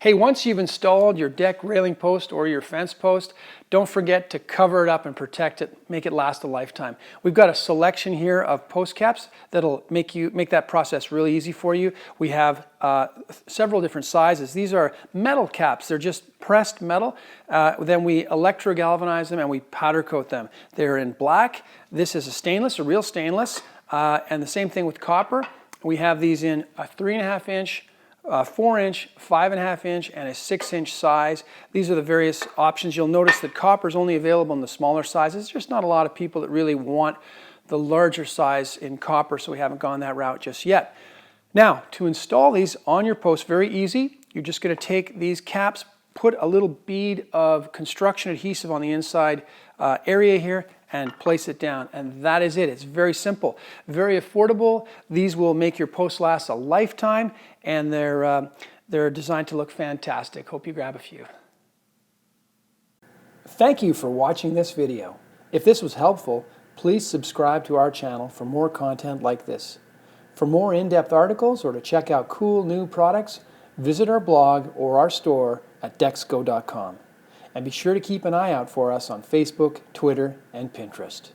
Hey, once you've installed your deck railing post or your fence post, don't forget to cover it up and protect it, make it last a lifetime. We've got a selection here of post caps that'll make that process really easy for you. We have several different sizes. These are metal caps. They're just pressed metal. Then we electrogalvanize them and we powder coat them. They're in black. This is a stainless, a real stainless, and the same thing with copper. We have these in a 3.5 inch, 4 inch, 5.5 inch, and a 6 inch size. These are the various options. You'll notice that copper is only available in the smaller sizes. There's just not a lot of people that really want the larger size in copper, so we haven't gone that route just yet. Now, to install these on your post, very easy. You're just going to take these caps, put a little bead of construction adhesive on the inside area here, and place it down, and that is it. It's very simple, very affordable. These will make your post last a lifetime, and they're designed to look fantastic. Hope you grab a few. Thank you for watching this video. If this was helpful, please subscribe to our channel for more content like this. For more in-depth articles or to check out cool new products, visit our blog or our store at DecksGo.com. And be sure to keep an eye out for us on Facebook, Twitter, and Pinterest.